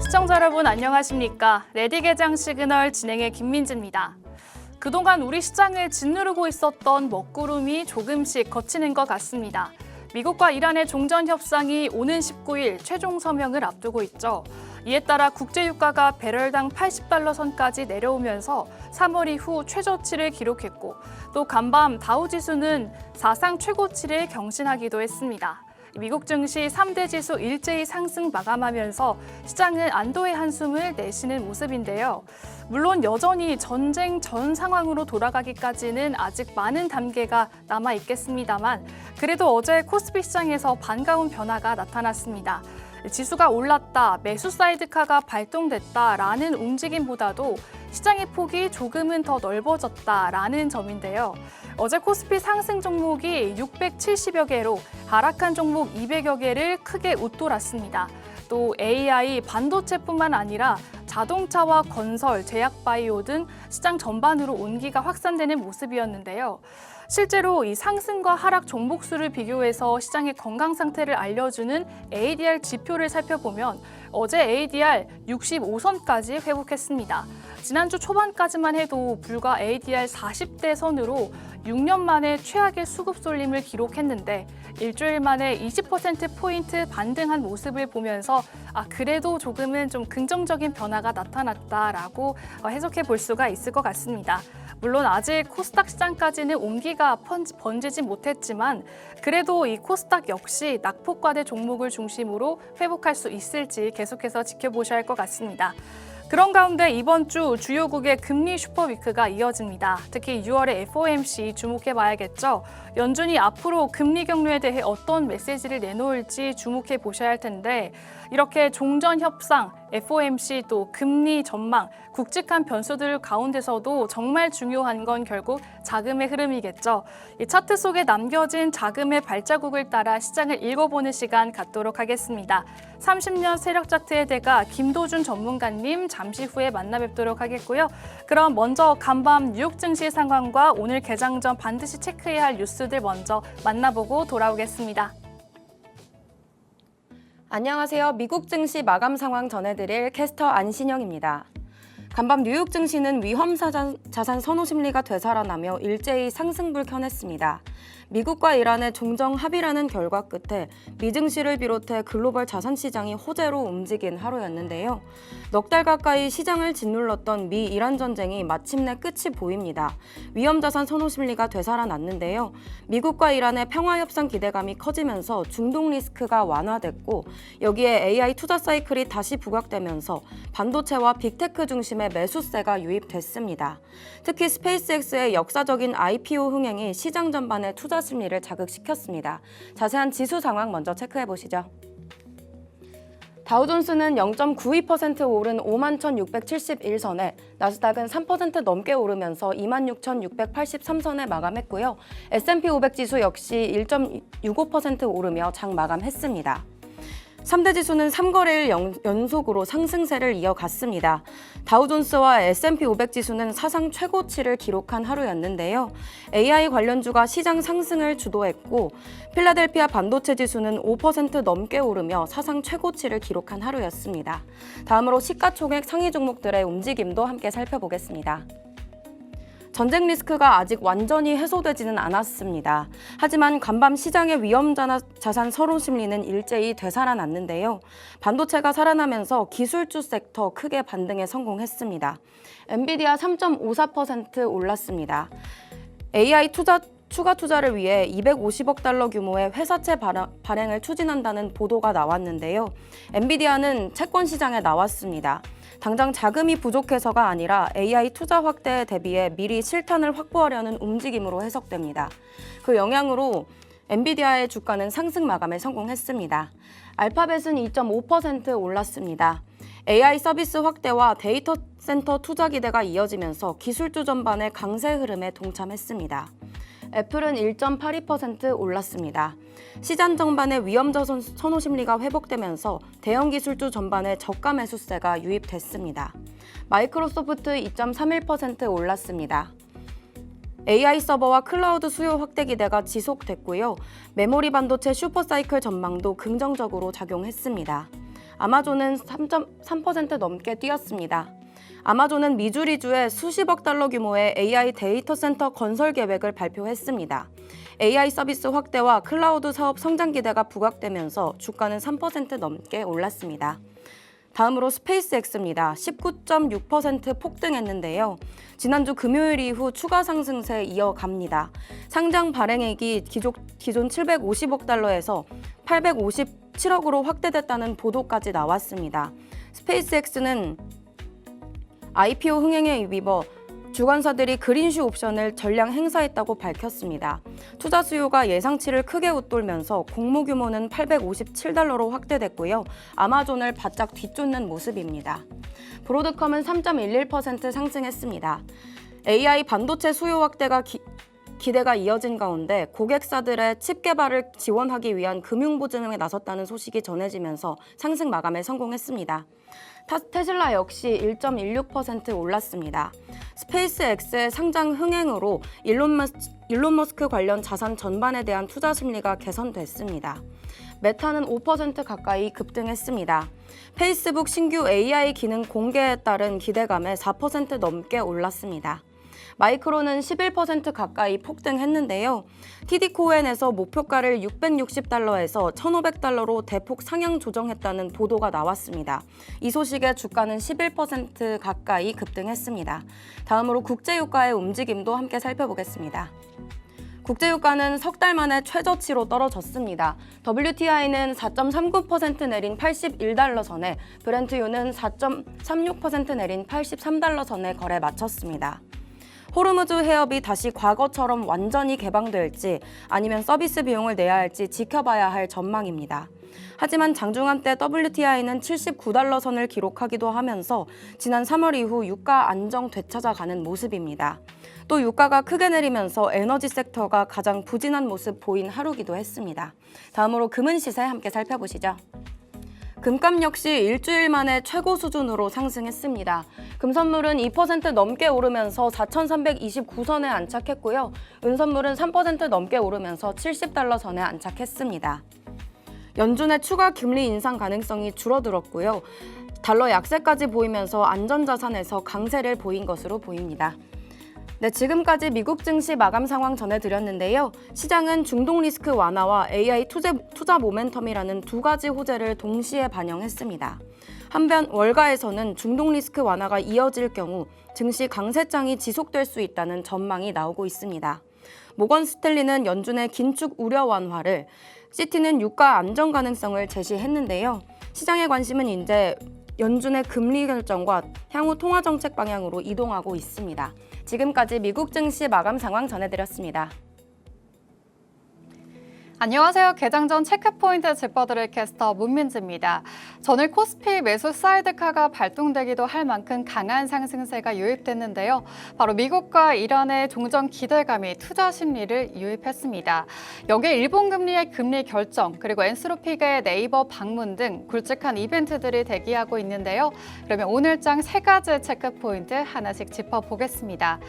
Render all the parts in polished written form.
시청자 여러분 안녕하십니까? 레디 개장 시그널 진행의 김민지입니다. 그동안 우리 시장을 짓누르고 있었던 먹구름이 조금씩 걷히는 것 같습니다. 미국과 이란의 종전 협상이 오는 19일 최종 서명을 앞두고 있죠. 이에 따라 국제유가가 배럴당 80달러 선까지 내려오면서 3월 이후 최저치를 기록했고 또 간밤 다우지수는 사상 최고치를 경신하기도 했습니다. 미국 증시 3대 지수 일제히 상승 마감하면서 시장은 안도의 한숨을 내쉬는 모습인데요. 물론 여전히 전쟁 전 상황으로 돌아가기까지는 아직 많은 단계가 남아 있겠습니다만 그래도 어제 코스피 시장에서 반가운 변화가 나타났습니다. 지수가 올랐다, 매수 사이드카가 발동됐다라는 움직임보다도 시장의 폭이 조금은 더 넓어졌다라는 점인데요. 어제 코스피 상승 종목이 670여 개로 하락한 종목 200여 개를 크게 웃돌았습니다. 또 AI, 반도체뿐만 아니라 자동차와 건설, 제약바이오 등 시장 전반으로 온기가 확산되는 모습이었는데요. 실제로 이 상승과 하락 종목수를 비교해서 시장의 건강 상태를 알려주는 ADR 지표를 살펴보면 어제 ADR 65선까지 회복했습니다. 지난주 초반까지만 해도 불과 ADR 40대 선으로 6년 만에 최악의 수급 쏠림을 기록했는데 일주일 만에 20%포인트 반등한 모습을 보면서 그래도 조금은 좀 긍정적인 변화가 나타났다라고 해석해 볼 수가 있을 것 같습니다. 물론 아직 코스닥 시장까지는 온기가 번지지 못했지만 그래도 이 코스닥 역시 낙폭과대 종목을 중심으로 회복할 수 있을지 계속해서 지켜보셔야 할 것 같습니다. 그런 가운데 이번 주 주요국의 금리 슈퍼위크가 이어집니다. 특히 6월의 FOMC 주목해 봐야겠죠. 연준이 앞으로 금리 경로에 대해 어떤 메시지를 내놓을지 주목해 보셔야 할 텐데 이렇게 종전 협상, FOMC 또 금리 전망, 굵직한 변수들 가운데서도 정말 중요한 건 결국 자금의 흐름이겠죠. 이 차트 속에 남겨진 자금의 발자국을 따라 시장을 읽어보는 시간 갖도록 하겠습니다. 30년 세력 차트의 대가 김도준 전문가님 잠시 후에 만나 뵙도록 하겠고요. 그럼 먼저 간밤 뉴욕 증시 상황과 오늘 개장 전 반드시 체크해야 할 뉴스들 먼저 만나보고 돌아오겠습니다. 안녕하세요. 미국 증시 마감 상황 전해드릴 캐스터 안신영입니다. 간밤 뉴욕 증시는 위험 자산 선호 심리가 되살아나며 일제히 상승불 켜냈습니다. 미국과 이란의 종정 합의라는 결과 끝에 미 증시를 비롯해 글로벌 자산 시장이 호재로 움직인 하루였는데요. 넉 달 가까이 시장을 짓눌렀던 미 이란 전쟁이 마침내 끝이 보입니다. 위험 자산 선호 심리가 되살아났는데요. 미국과 이란의 평화 협상 기대감이 커지면서 중동 리스크가 완화됐고 여기에 AI 투자 사이클이 다시 부각되면서 반도체와 빅테크 중심의 매수세가 유입됐습니다. 특히 스페이스X의 역사적인 IPO 흥행이 시장 전반의 투자 심리를 자극시켰습니다. 자세한 지수 상황 먼저 체크해 보시죠. 다우존스는 0.92% 오른 51,671선에 나스닥은 3% 넘게 오르면서 26,683선에 마감했고요. S&P 500 지수 역시 1.65% 오르며 장 마감했습니다. 3대 지수는 3거래일 연속으로 상승세를 이어갔습니다. 다우존스와 S&P 500 지수는 사상 최고치를 기록한 하루였는데요. AI 관련주가 시장 상승을 주도했고 필라델피아 반도체 지수는 5% 넘게 오르며 사상 최고치를 기록한 하루였습니다. 다음으로 시가총액 상위 종목들의 움직임도 함께 살펴보겠습니다. 전쟁 리스크가 아직 완전히 해소되지는 않았습니다. 하지만 간밤 시장의 위험 자산 선호 심리는 일제히 되살아났는데요. 반도체가 살아나면서 기술주 섹터 크게 반등에 성공했습니다. 엔비디아 3.54% 올랐습니다. AI 추가 투자를 위해 250억 달러 규모의 회사채 발행을 추진한다는 보도가 나왔는데요. 엔비디아는 채권 시장에 나왔습니다. 당장 자금이 부족해서가 아니라 AI 투자 확대에 대비해 미리 실탄을 확보하려는 움직임으로 해석됩니다. 그 영향으로 엔비디아의 주가는 상승 마감에 성공했습니다. 알파벳은 2.5% 올랐습니다. AI 서비스 확대와 데이터 센터 투자 기대가 이어지면서 기술주 전반의 강세 흐름에 동참했습니다. 애플은 1.82% 올랐습니다. 시장 전반의 위험 자산 선호 심리가 회복되면서 대형 기술주 전반의 저가 매수세가 유입됐습니다. 마이크로소프트 2.31% 올랐습니다. AI 서버와 클라우드 수요 확대 기대가 지속됐고요. 메모리 반도체 슈퍼사이클 전망도 긍정적으로 작용했습니다. 아마존은 3.3% 넘게 뛰었습니다. 아마존은 미주리주에 수십억 달러 규모의 AI 데이터 센터 건설 계획을 발표했습니다. AI 서비스 확대와 클라우드 사업 성장 기대가 부각되면서 주가는 3% 넘게 올랐습니다. 다음으로 스페이스X입니다. 19.6% 폭등했는데요. 지난주 금요일 이후 추가 상승세 이어갑니다. 상장 발행액이 기존 750억 달러에서 857억으로 확대됐다는 보도까지 나왔습니다. 스페이스X는 IPO 흥행에 입입어 주관사들이 그린슈 옵션을 전량 행사했다고 밝혔습니다. 투자 수요가 예상치를 크게 웃돌면서 공모 규모는 857달러로 확대됐고요. 아마존을 바짝 뒤쫓는 모습입니다. 브로드컴은 3.11% 상승했습니다. AI 반도체 수요 확대가 기대가 이어진 가운데 고객사들의 칩 개발을 지원하기 위한 금융보증에 나섰다는 소식이 전해지면서 상승 마감에 성공했습니다. 테슬라 역시 1.16% 올랐습니다. 스페이스X의 상장 흥행으로 일론 머스크 관련 자산 전반에 대한 투자 심리가 개선됐습니다. 메타는 5% 가까이 급등했습니다. 페이스북 신규 AI 기능 공개에 따른 기대감에 4% 넘게 올랐습니다. 마이크론은 11% 가까이 폭등했는데요. TD코엔에서 목표가를 660달러에서 1,500달러로 대폭 상향 조정했다는 보도가 나왔습니다. 이 소식에 주가는 11% 가까이 급등했습니다. 다음으로 국제유가의 움직임도 함께 살펴보겠습니다. 국제유가는 석 달 만에 최저치로 떨어졌습니다. WTI는 4.39% 내린 81달러 선에, 브렌트유는 4.36% 내린 83달러 선에 거래 마쳤습니다. 호르무즈 해협이 다시 과거처럼 완전히 개방될지 아니면 서비스 비용을 내야 할지 지켜봐야 할 전망입니다. 하지만 장중한 때 WTI는 79달러 선을 기록하기도 하면서 지난 3월 이후 유가 안정 되찾아가는 모습입니다. 또 유가가 크게 내리면서 에너지 섹터가 가장 부진한 모습 보인 하루기도 했습니다. 다음으로 금은 시세 함께 살펴보시죠. 금값 역시 일주일 만에 최고 수준으로 상승했습니다. 금선물은 2% 넘게 오르면서 4,329선에 안착했고요. 은선물은 3% 넘게 오르면서 70달러 선에 안착했습니다. 연준의 추가 금리 인상 가능성이 줄어들었고요. 달러 약세까지 보이면서 안전자산에서 강세를 보인 것으로 보입니다. 네, 지금까지 미국 증시 마감 상황 전해드렸는데요. 시장은 중동 리스크 완화와 AI 투자 모멘텀이라는 두 가지 호재를 동시에 반영했습니다. 한편 월가에서는 중동 리스크 완화가 이어질 경우 증시 강세장이 지속될 수 있다는 전망이 나오고 있습니다. 모건 스탠리는 연준의 긴축 우려 완화를, 시티는 유가 안정 가능성을 제시했는데요. 시장의 관심은 이제 연준의 금리 결정과 향후 통화 정책 방향으로 이동하고 있습니다. 지금까지 미국 증시 마감 상황 전해드렸습니다. 안녕하세요. 개장 전 체크포인트 짚어드릴 캐스터 문민지입니다. 전일 코스피 매수 사이드카가 발동되기도 할 만큼 강한 상승세가 유입됐는데요. 바로 미국과 이란의 종전 기대감이 투자 심리를 유입했습니다. 여기에 일본 금리의 금리 결정, 그리고 엔스로픽의 네이버 방문 등 굵직한 이벤트들이 대기하고 있는데요. 그러면 오늘장 세 가지 체크포인트 하나씩 짚어보겠습니다.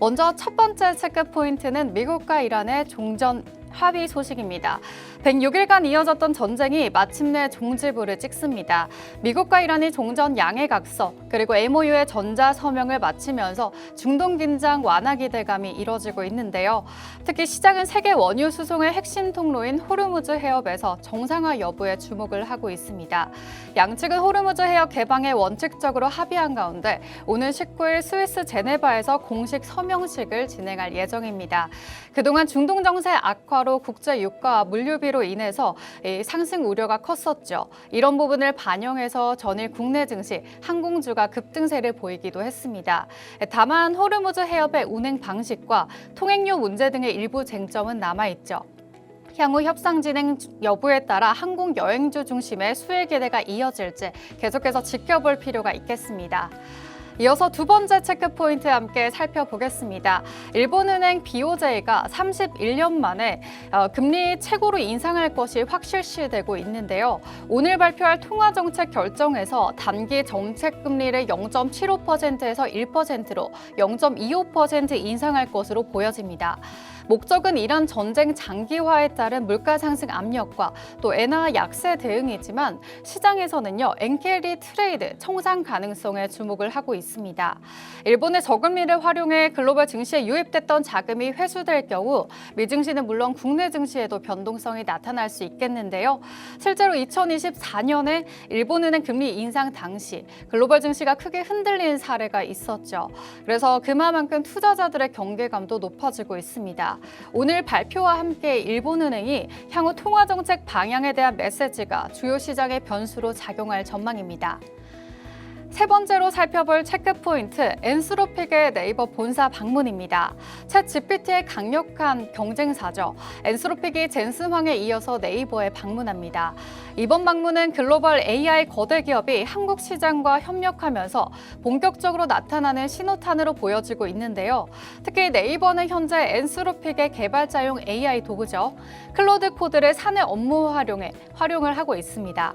먼저 첫 번째 체크포인트는 미국과 이란의 종전 합의 소식입니다. 106일간 이어졌던 전쟁이 마침내 종지부를 찍습니다. 미국과 이란이 종전 양해각서 그리고 MOU의 전자서명을 마치면서 중동 긴장 완화 기대감이 이뤄지고 있는데요. 특히 시장은 세계 원유 수송의 핵심 통로인 호르무즈 해협에서 정상화 여부에 주목을 하고 있습니다. 양측은 호르무즈 해협 개방에 원칙적으로 합의한 가운데 오늘 19일 스위스 제네바에서 공식 서명식을 진행할 예정입니다. 그동안 중동 정세 악화로 국제 유가와 물류비로 인해서 상승 우려가 컸었죠. 이런 부분을 반영해서 전일 국내 증시 항공주가 급등세를 보이기도 했습니다. 다만 호르무즈 해협의 운행 방식과 통행료 문제 등의 일부 쟁점은 남아있죠. 향후 협상 진행 여부에 따라 항공 여행주 중심의 수혜 기대가 이어질지 계속해서 지켜볼 필요가 있겠습니다. 이어서 두 번째 체크포인트 함께 살펴보겠습니다. 일본은행 BOJ가 31년 만에 금리 최고로 인상할 것이 확실시되고 있는데요. 오늘 발표할 통화정책 결정에서 단기 정책금리를 0.75%에서 1%로 0.25% 인상할 것으로 보여집니다. 목적은 이란 전쟁 장기화에 따른 물가 상승 압력과 또 엔화 약세 대응이지만 시장에서는요, 엔캐리 트레이드 청산 가능성에 주목을 하고 있습니다. 일본의 저금리를 활용해 글로벌 증시에 유입됐던 자금이 회수될 경우 미증시는 물론 국내 증시에도 변동성이 나타날 수 있겠는데요. 실제로 2024년에 일본은행 금리 인상 당시 글로벌 증시가 크게 흔들리는 사례가 있었죠. 그래서 그만큼 투자자들의 경계감도 높아지고 있습니다. 오늘 발표와 함께 일본은행이 향후 통화정책 방향에 대한 메시지가 주요 시장의 변수로 작용할 전망입니다. 세 번째로 살펴볼 체크포인트, 엔스로픽의 네이버 본사 방문입니다. 챗 GPT의 강력한 경쟁사죠. 엔스로픽이 젠슨 황에 이어서 네이버에 방문합니다. 이번 방문은 글로벌 AI 거대 기업이 한국 시장과 협력하면서 본격적으로 나타나는 신호탄으로 보여지고 있는데요. 특히 네이버는 현재 엔스로픽의 개발자용 AI 도구죠. 클로드 코드를 사내 업무 활용을 하고 있습니다.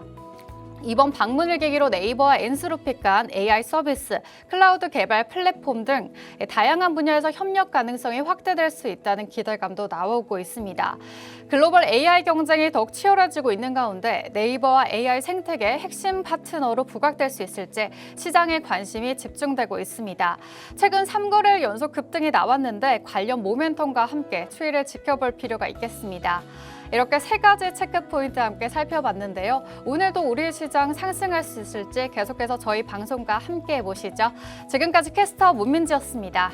이번 방문을 계기로 네이버와 엔스로픽 간 AI 서비스, 클라우드 개발 플랫폼 등 다양한 분야에서 협력 가능성이 확대될 수 있다는 기대감도 나오고 있습니다. 글로벌 AI 경쟁이 더욱 치열해지고 있는 가운데 네이버와 AI 생태계의 핵심 파트너로 부각될 수 있을지 시장의 관심이 집중되고 있습니다. 최근 3거래일 연속 급등이 나왔는데 관련 모멘텀과 함께 추이를 지켜볼 필요가 있겠습니다. 이렇게 세 가지 체크포인트 함께 살펴봤는데요. 오늘도 우리 시장 상승할 수 있을지 계속해서 저희 방송과 함께 보시죠. 지금까지 캐스터 문민지였습니다.